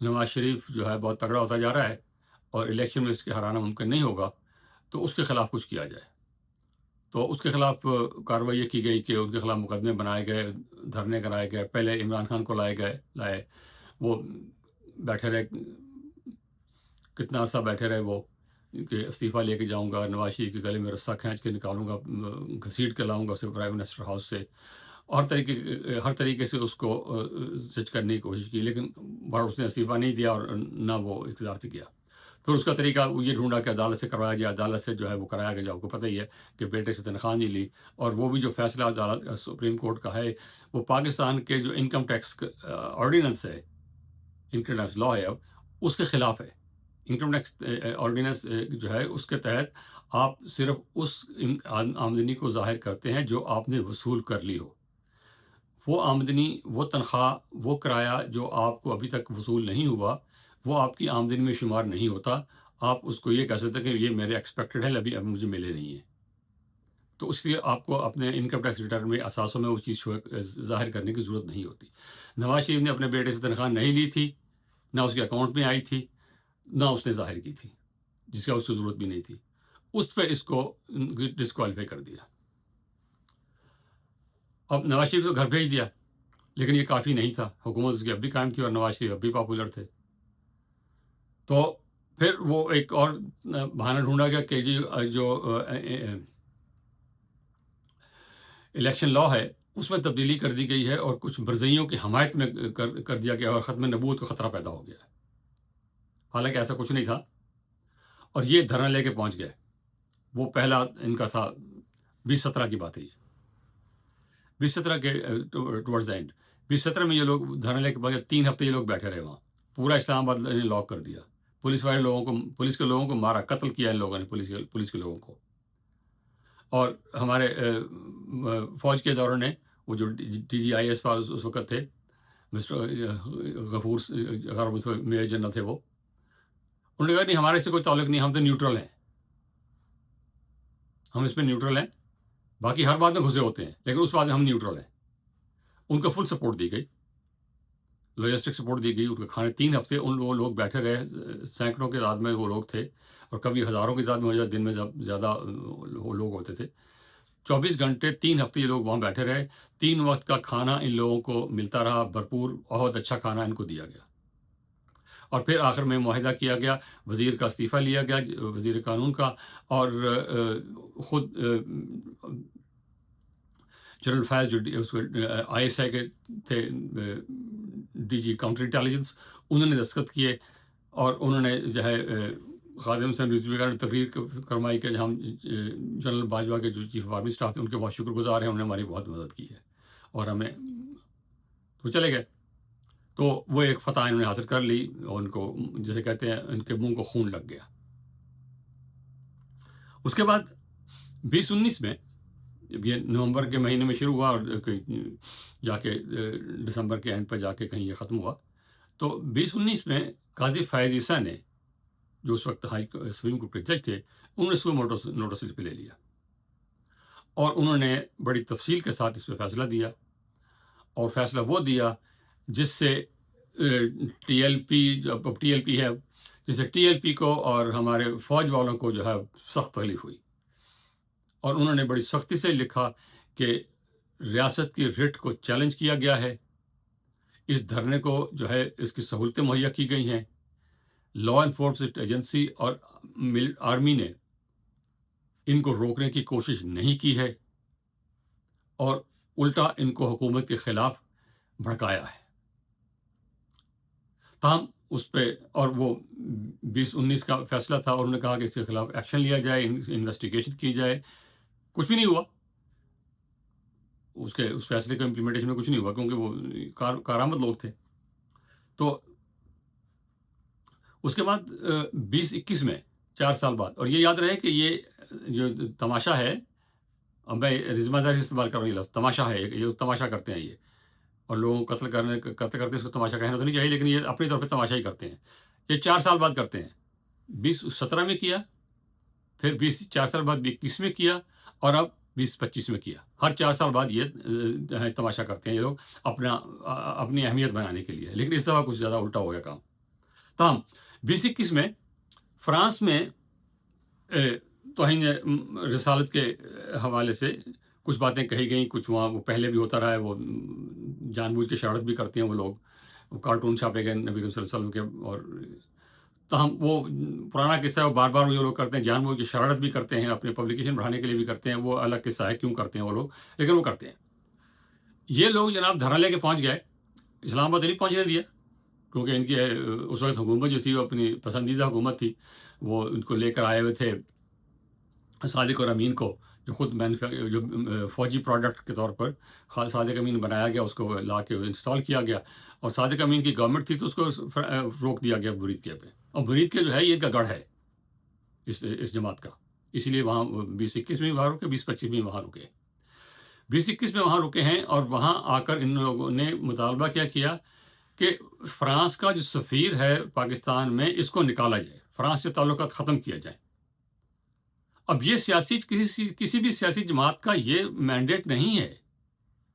نواز شریف جو ہے بہت تگڑا ہوتا جا رہا ہے اور الیکشن میں اس کے ہرانا ممکن نہیں ہوگا، تو اس کے خلاف کچھ کیا جائے۔ تو اس کے خلاف کارروائی یہ کی گئی کہ ان کے خلاف مقدمے بنائے گئے، دھرنے کرائے گئے۔ پہلے عمران خان کو لائے، وہ بیٹھے رہے، کتنا عرصہ بیٹھے رہے وہ، کہ استعفیٰ لے کے جاؤں گا، نواز شریف کے گلے میں رسہ کھینچ کے نکالوں گا، گھسیٹ کے لاؤں گا اسے پرائم منسٹر ہاؤس سے، اور ہر طریقے سے اس کو سچ کرنے کی کوشش کی، لیکن اس نے استعفیٰ نہیں دیا اور نہ وہ اقتدار سے کیا۔ پھر اس کا طریقہ یہ ڈھونڈا کہ عدالت سے کروایا جائے، عدالت سے جو ہے وہ کرایا گیا، جو آپ کو پتہ ہی ہے کہ بیٹے سے تنخواہ نہیں لی، اور وہ بھی جو فیصلہ عدالت سپریم کورٹ کا ہے وہ پاکستان کے جو انکم ٹیکس آرڈیننس ہے، انکم ٹیکس لا ہے اب، اس کے خلاف ہے۔ انکم ٹیکس آرڈیننس جو ہے اس کے تحت آپ صرف اس آمدنی کو ظاہر کرتے ہیں جو آپ نے وصول کر لی ہو۔ وہ آمدنی، وہ تنخواہ، وہ کرایہ جو آپ کو ابھی تک وصول نہیں ہوا، وہ آپ کی آمدنی میں شمار نہیں ہوتا۔ آپ اس کو یہ کہہ سکتے ہیں کہ یہ میرے ایکسپیکٹڈ ہے، ابھی مجھے ملے نہیں ہیں۔ تو اس لیے آپ کو اپنے انکم ٹیکس ریٹرن میں اثاثوں میں وہ چیز ظاہر کرنے کی ضرورت نہیں ہوتی۔ نواز شریف نے اپنے بیٹے سے تنخواہ نہیں لی تھی، نہ اس کے اکاؤنٹ میں آئی تھی، نہ اس نے ظاہر کی تھی، جس کا اس کو ضرورت بھی نہیں تھی۔ اس پہ اس کو ڈسکوالیفائی کر دیا۔ اب نواز شریف کو گھر بھیج دیا، لیکن یہ کافی نہیں تھا، حکومت اس کی اب بھی قائم تھی اور نواز شریف اب بھی پاپولر تھے۔ تو پھر وہ ایک اور بہانہ ڈھونڈا گیا کہ جی جو الیکشن لا ہے اس میں تبدیلی کر دی گئی ہے اور کچھ برزئیوں کی حمایت میں کر دیا گیا اور ختم نبوت کا خطرہ پیدا ہو گیا۔ حالانکہ ایسا کچھ نہیں تھا، اور یہ دھرنا لے کے پہنچ گئے۔ وہ پہلا ان کا تھا 2017 کی بات ہے، یہ 2017 کے ٹورڈز اینڈ 2017 میں یہ لوگ دھرنا لے کے پہنچ گئے۔ 3 ہفتے یہ لوگ بیٹھے رہے وہاں، پورا اسلام آباد نے لاک کر دیا، پولیس کے لوگوں کو مارا، قتل کیا ان لوگوں نے، پولیس کے لوگوں کو۔ اور ہمارے فوج کے اداروں نے، وہ جو ڈی جی آئی ایس پاس اس وقت تھے، مسٹر غفور میجر جنرل تھے، وہ انہوں نے کہا نہیں ہمارے سے کوئی تعلق نہیں، ہم تو نیوٹرل ہیں، ہم اس میں نیوٹرل ہیں، باقی ہر بات میں گھسے ہوتے ہیں لیکن اس بات میں ہم نیوٹرل ہیں۔ ان کو فل سپورٹ دی گئی، لاجسٹک سپورٹ دی گئی، ان کے کھانے 3 ہفتے وہ لوگ بیٹھے رہے، سینکڑوں کی تعداد میں وہ لوگ تھے، اور کبھی ہزاروں کی تعداد میں ہو جائے، دن میں زیادہ وہ لوگ ہوتے تھے۔ 24 گھنٹے 3 ہفتے یہ لوگ وہاں بیٹھے رہے، 3 وقت کا کھانا ان لوگوں کو ملتا رہا، بھرپور، بہت اچھا کھانا ان کو دیا گیا۔ اور پھر آخر میں معاہدہ کیا گیا، وزیر کا استعفیٰ لیا گیا، وزیر قانون کا، اور خود جنرل فیض جو آئی ایس آئی کے تھے، ڈی جی کاؤنٹر انٹیلیجنس، انہوں نے دستخط کیے، اور انہوں نے جو ہے خادم حسین رضوی نے تقریر کروائی کہ ہم جنرل باجوہ کے جو چیف آف آرمی اسٹاف تھے ان کے بہت شکر گزار ہیں، انہوں نے ہماری بہت مدد کی ہے، اور ہمیں تو چلے گئے۔ تو وہ ایک فتح انہوں نے حاصل کر لی، اور ان کو جیسے کہتے ہیں ان کے منہ کو خون لگ گیا۔ اس کے بعد 2019 میں، یہ نومبر کے مہینے میں شروع ہوا اور جا کے دسمبر کے اینڈ پہ جا کے کہیں یہ ختم ہوا، تو 2019 میں قاضی فائز عیسیٰ نے، جو اس وقت سپریم کورٹ کے جج تھے، انہوں نے سو نوٹس پہ لے لیا، اور انہوں نے بڑی تفصیل کے ساتھ اس پہ فیصلہ دیا، اور فیصلہ وہ دیا جس سے ٹی ایل پی ہے، جس سے ٹی ایل پی کو اور ہمارے فوج والوں کو جو ہے سخت تکلیف ہوئی، اور انہوں نے بڑی سختی سے لکھا کہ ریاست کی رٹ کو چیلنج کیا گیا ہے، اس دھرنے کو جو ہے اس کی سہولتیں مہیا کی گئی ہیں، لا انفورسمنٹ ایجنسی اور آرمی نے ان کو روکنے کی کوشش نہیں کی ہے، اور الٹا ان کو حکومت کے خلاف بھڑکایا ہے۔ تاہم اس پہ، اور وہ 2019 کا فیصلہ تھا، اور انہوں نے کہا کہ اس کے خلاف ایکشن لیا جائے، انویسٹیگیشن کی جائے، کچھ بھی نہیں ہوا، اس فیصلے کا امپلیمنٹیشن میں کچھ نہیں ہوا، کیونکہ وہ کارآمد لوگ تھے۔ تو اس کے بعد 2021 میں 4 سال بعد، اور یہ یاد رہے کہ یہ جو تماشا ہے، اب میں ذمہ داری سے استعمال کر رہا ہوں یہ لفظ، تماشا ہے، یہ لوگ تماشا کرتے ہیں یہ، اور لوگوں کو قتل کرتے اس کو تماشا کہنا تو نہیں چاہیے، لیکن یہ اپنی طور پہ تماشا ہی کرتے ہیں۔ یہ 4 سال بعد کرتے ہیں، 2017 میں کیا، پھر 4 سال بعد 21 میں کیا، اور اب 2025 میں کیا۔ ہر 4 سال بعد یہ تماشا کرتے ہیں یہ لوگ، اپنی اہمیت بنانے کے لیے، لیکن اس دفعہ کچھ زیادہ الٹا ہو گیا کام۔ تاہم 2021 میں فرانس میں توہین رسالت کے حوالے سے کچھ باتیں کہی گئیں، کچھ وہاں وہ پہلے بھی ہوتا رہا ہے، وہ جان بوجھ کے شرارت بھی کرتے ہیں وہ لوگ، وہ کارٹون چھاپے گئے نبی صلی اللہ علیہ وسلم کے، اور تاہم وہ پرانا قصہ ہے، وہ بار بار وہ لوگ کرتے ہیں، جان بوجھ کے شرارت بھی کرتے ہیں، اپنے پبلیکیشن بڑھانے کے لیے بھی کرتے ہیں، وہ الگ قصہ ہے کیوں کرتے ہیں وہ لوگ، لیکن وہ کرتے ہیں۔ یہ لوگ جناب دھرنا لے کے پہنچ گئے، اسلام آباد نہیں پہنچنے دیا، کیونکہ ان کی اس وقت حکومت جو تھی وہ اپنی پسندیدہ حکومت تھی، وہ ان کو لے کر آئے ہوئے تھے صادق اور امین کو، جو خود جو فوجی پروڈکٹ کے طور پر صادق امین بنایا گیا، اس کو لا کے انسٹال کیا گیا، اور صادق امین کی گورنمنٹ تھی تو اس کو روک دیا گیا برید پہ، اور برید کے جو ہے یہ ان کا گڑھ ہے اس جماعت کا، اسی لیے وہاں 2021 میں وہاں رکے، 2025 میں وہاں رکے، 2021 میں وہاں رکے ہیں، اور وہاں آ کر ان لوگوں نے مطالبہ کیا کہ فرانس کا جو سفیر ہے پاکستان میں، اس کو نکالا جائے، فرانس سے تعلقات ختم کیا جائے۔ اب یہ کسی بھی سیاسی جماعت کا یہ مینڈیٹ نہیں ہے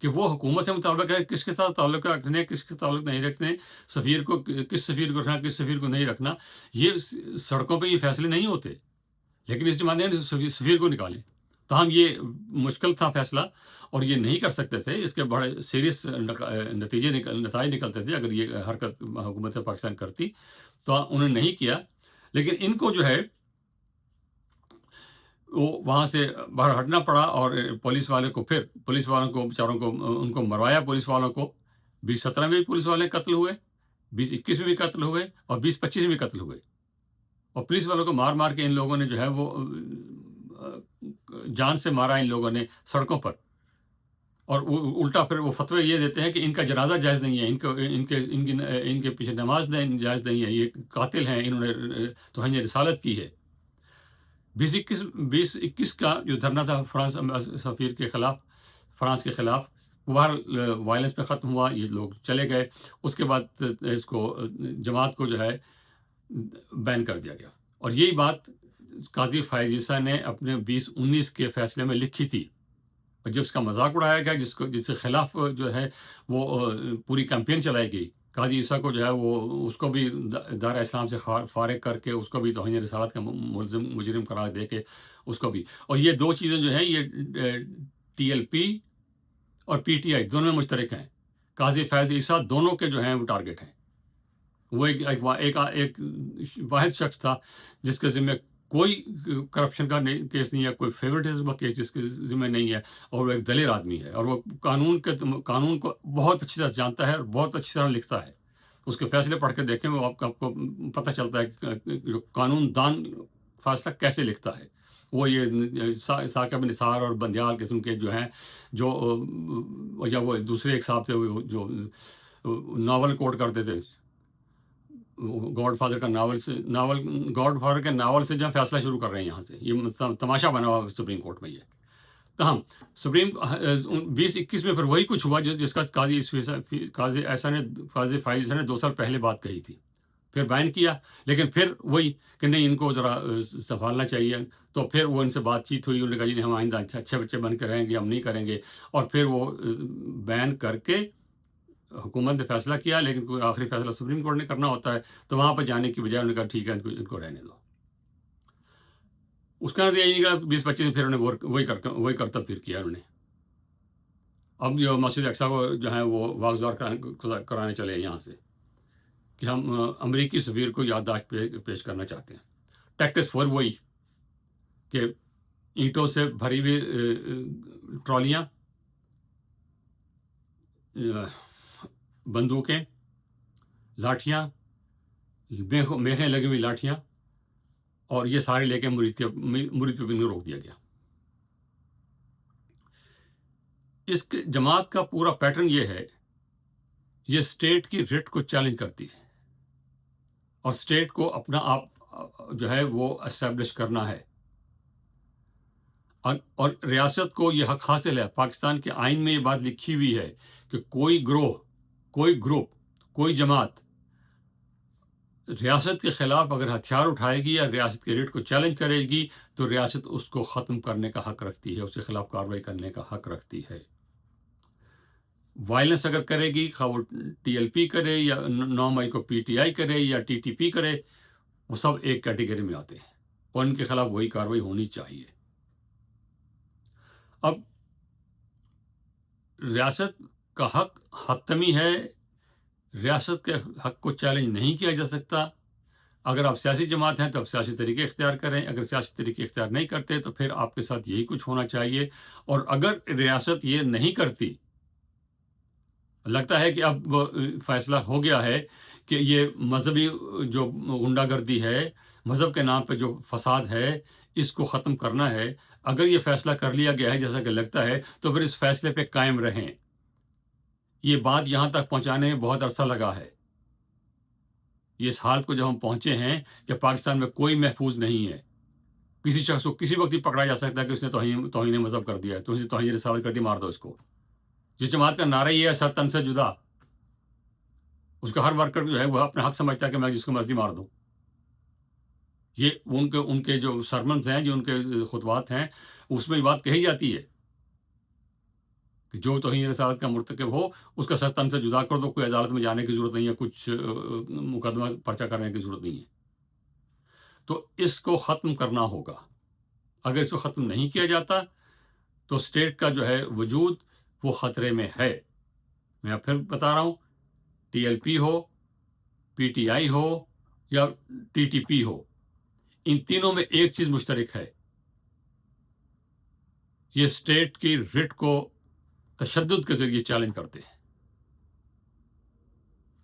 کہ وہ حکومت سے مطالبہ کرے کس کے ساتھ تعلق رکھنے، کس کے تعلق نہیں رکھنے، سفیر کو کس سفیر کو رکھنا، کس سفیر کو نہیں رکھنا، یہ سڑکوں پہ یہ فیصلے نہیں ہوتے، لیکن اس جماعت نے سفیر کو نکالے۔ تاہم یہ مشکل تھا فیصلہ، اور یہ نہیں کر سکتے تھے، اس کے بڑے سیریس نتائج نکلتے تھے اگر یہ حرکت حکومت پاکستان کرتی، تو انہوں نے نہیں کیا، لیکن ان کو جو ہے وہ وہاں سے باہر ہٹنا پڑا، اور پولیس والوں کو بیچاروں کو ان کو مروایا، پولیس والوں کو 2017 میں بھی پولیس والے قتل ہوئے، 2021 میں بھی قتل ہوئے، اور 2025 میں بھی قتل ہوئے، اور پولیس والوں کو مار مار کے ان لوگوں نے جو ہے وہ جان سے مارا ان لوگوں نے سڑکوں پر، اور الٹا پھر وہ فتوی یہ دیتے ہیں کہ ان کا جنازہ جائز نہیں ہے، ان کے پیچھے نماز جائز نہیں ہے، یہ قاتل ہیں، انہوں نے توہین رسالت کی ہے۔ 2021 کا جو دھرنا تھا فرانس سفیر کے خلاف، فرانس کے خلاف، وہ باہر وائلنس پہ ختم ہوا، یہ لوگ چلے گئے، اس کے بعد اس کو جماعت کو جو ہے بین کر دیا گیا، اور یہی بات قاضی فائز عیسیٰ نے اپنے 2019 کے فیصلے میں لکھی تھی، اور جب اس کا مذاق اڑایا گیا، جس کے خلاف جو ہے وہ پوری کیمپین چلائی گئی، قاضی عیسیٰ کو جو ہے وہ اس کو بھی دار اسلام سے فارغ کر کے، اس کو بھی توہین رسالت کا مجرم قرار دے کے اس کو بھی، اور یہ دو چیزیں جو ہیں یہ ٹی ایل پی اور پی ٹی آئی دونوں میں مشترک ہیں، قاضی فیض عیسیٰ دونوں کے جو ہیں وہ ٹارگٹ ہیں، وہ ایک واحد شخص تھا جس کے ذمہ کوئی کرپشن کا کیس نہیں ہے، کوئی فیورٹزم کا کیس جس کے ذمہ نہیں ہے، اور وہ ایک دلیر آدمی ہے، اور وہ قانون کو بہت اچھی طرح جانتا ہے اور بہت اچھی طرح لکھتا ہے، اس کے فیصلے پڑھ کے دیکھیں، وہ آپ کو پتہ چلتا ہے کہ جو قانون دان فیصلہ کیسے لکھتا ہے، وہ یہ ثاقب نثار اور بندیال قسم کے جو ہیں، جو یا وہ دوسرے ایک صاحب تھے جو ناول کوٹ کرتے تھے، گاڈ فادر کے ناول سے جو فیصلہ شروع کر رہے ہیں، یہاں سے یہ تماشا بنا ہوا سپریم کورٹ میں، یہ تاہم 2021 میں پھر وہی کچھ ہوا جس کا قاضی فائز عیسیٰ نے 2 سال پہلے بات کہی تھی، پھر بیان کیا، لیکن پھر وہی کہ نہیں ان کو ذرا سنبھالنا چاہیے، تو پھر وہ ان سے بات چیت ہوئی، انہوں نے کہا جی ہم آئندہ اچھے بچے بن کے رہیں گے، ہم نہیں کریں گے، اور پھر وہ بیان کر کے حکومت نے فیصلہ کیا، لیکن کوئی آخری فیصلہ سپریم کورٹ نے کرنا ہوتا ہے، تو وہاں پہ جانے کی بجائے انہوں نے کہا ٹھیک ہے ان کو رہنے دو، اس کا نتیجہ یہ کہ 2025 میں پھر انہوں نے وہی کرتا پھر کیا انہوں نے، اب جو مسجد اقصیٰ کو جو ہے وہ واگزار کرانے چلے یہاں سے کہ ہم امریکی سفیر کو یادداشت پیش کرنا چاہتے ہیں، ٹیکٹس 4 وہی کہ اینٹوں سے بھری ہوئی ٹرالیاں، بندوقیں، لاٹھیاں، میخیں لگی ہوئی لاٹھیاں، اور یہ سارے لے کے مرید پہ بھی روک دیا گیا۔ اس جماعت کا پورا پیٹرن یہ ہے، یہ اسٹیٹ کی ریٹ کو چیلنج کرتی ہے، اور اسٹیٹ کو اپنا آپ جو ہے وہ اسٹیبلش کرنا ہے، اور ریاست کو یہ حق حاصل ہے، پاکستان کے آئین میں یہ بات لکھی ہوئی ہے کہ کوئی گروہ، کوئی گروپ، کوئی جماعت ریاست کے خلاف اگر ہتھیار اٹھائے گی یا ریاست کے ریٹ کو چیلنج کرے گی، تو ریاست اس کو ختم کرنے کا حق رکھتی ہے، اس کے خلاف کارروائی کرنے کا حق رکھتی ہے۔ وائلنس اگر کرے گی، خواہ وہ ٹی ایل پی کرے یا 9 مئی کو پی ٹی آئی کرے یا ٹی ٹی پی کرے، وہ سب ایک کیٹیگری میں آتے ہیں اور ان کے خلاف وہی کاروائی ہونی چاہیے۔ اب ریاست کا حق حتمی ہے، ریاست کے حق کو چیلنج نہیں کیا جا سکتا۔ اگر آپ سیاسی جماعت ہیں تو آپ سیاسی طریقے اختیار کریں، اگر سیاسی طریقے اختیار نہیں کرتے تو پھر آپ کے ساتھ یہی کچھ ہونا چاہیے۔ اور اگر ریاست یہ نہیں کرتی، لگتا ہے کہ اب فیصلہ ہو گیا ہے کہ یہ مذہبی جو غنڈہ گردی ہے، مذہب کے نام پہ جو فساد ہے، اس کو ختم کرنا ہے، اگر یہ فیصلہ کر لیا گیا ہے جیسا کہ لگتا ہے، تو پھر اس فیصلے پہ قائم رہیں۔ یہ بات یہاں تک پہنچانے میں بہت عرصہ لگا ہے۔ یہ اس حالت کو جب ہم پہنچے ہیں کہ پاکستان میں کوئی محفوظ نہیں ہے، کسی شخص کو کسی وقت ہی پکڑا جا سکتا ہے کہ اس نے توہین مذہب کر دیا ہے، تو اس نے توہین رسالت کر دی، مار دو اس کو۔ جس جماعت کا نعرہ یہ ہے سر تن سے جدا، اس کا ہر ورکر جو ہے وہ اپنا حق سمجھتا ہے کہ میں جس کو مرضی مار دوں۔ یہ ان کے جو سرمنز ہیں، جو ان کے خطبات ہیں، اس میں یہ بات کہی جاتی ہے کہ جو توہین رسالت کا مرتکب ہو اس کا سر تن سے جدا کر دو، کوئی عدالت میں جانے کی ضرورت نہیں ہے، کچھ مقدمہ پرچہ کرنے کی ضرورت نہیں ہے۔ تو اس کو ختم کرنا ہوگا۔ اگر اس کو ختم نہیں کیا جاتا تو اسٹیٹ کا جو ہے وجود وہ خطرے میں ہے۔ میں اب پھر بتا رہا ہوں، ٹی ایل پی ہو، پی ٹی آئی ہو یا ٹی ٹی پی ہو، ان تینوں میں ایک چیز مشترک ہے، یہ اسٹیٹ کی رٹ کو تشدد کے ذریعے چیلنج کرتے ہیں۔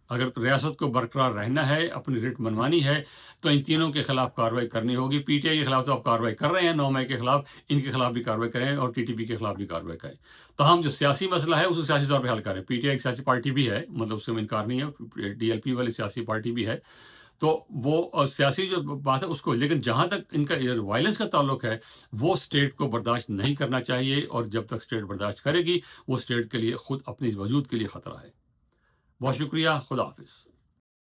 اگر ریاست کو برقرار رہنا ہے، اپنی رٹ منوانی ہے، تو ان تینوں کے خلاف کارروائی کرنی ہوگی۔ پی ٹی آئی کے خلاف تو آپ کارروائی کر رہے ہیں، 9 مئی کے خلاف، ان کے خلاف بھی کارروائی کریں اور ٹی ٹی پی کے خلاف بھی کارروائی کریں۔ تاہم جو سیاسی مسئلہ ہے اس کو سیاسی طور پہ حل کریں۔ پی ٹی آئی ایک سیاسی پارٹی بھی ہے، مطلب اس سے انکار نہیں ہے، ڈی ایل پی والی سیاسی پارٹی بھی ہے، تو وہ سیاسی جو بات ہے اس کو، لیکن جہاں تک ان کا وائلنس کا تعلق ہے وہ اسٹیٹ کو برداشت نہیں کرنا چاہیے، اور جب تک اسٹیٹ برداشت کرے گی وہ اسٹیٹ کے لیے خود اپنے وجود کے لیے خطرہ ہے۔ بہت شکریہ، خدا حافظ۔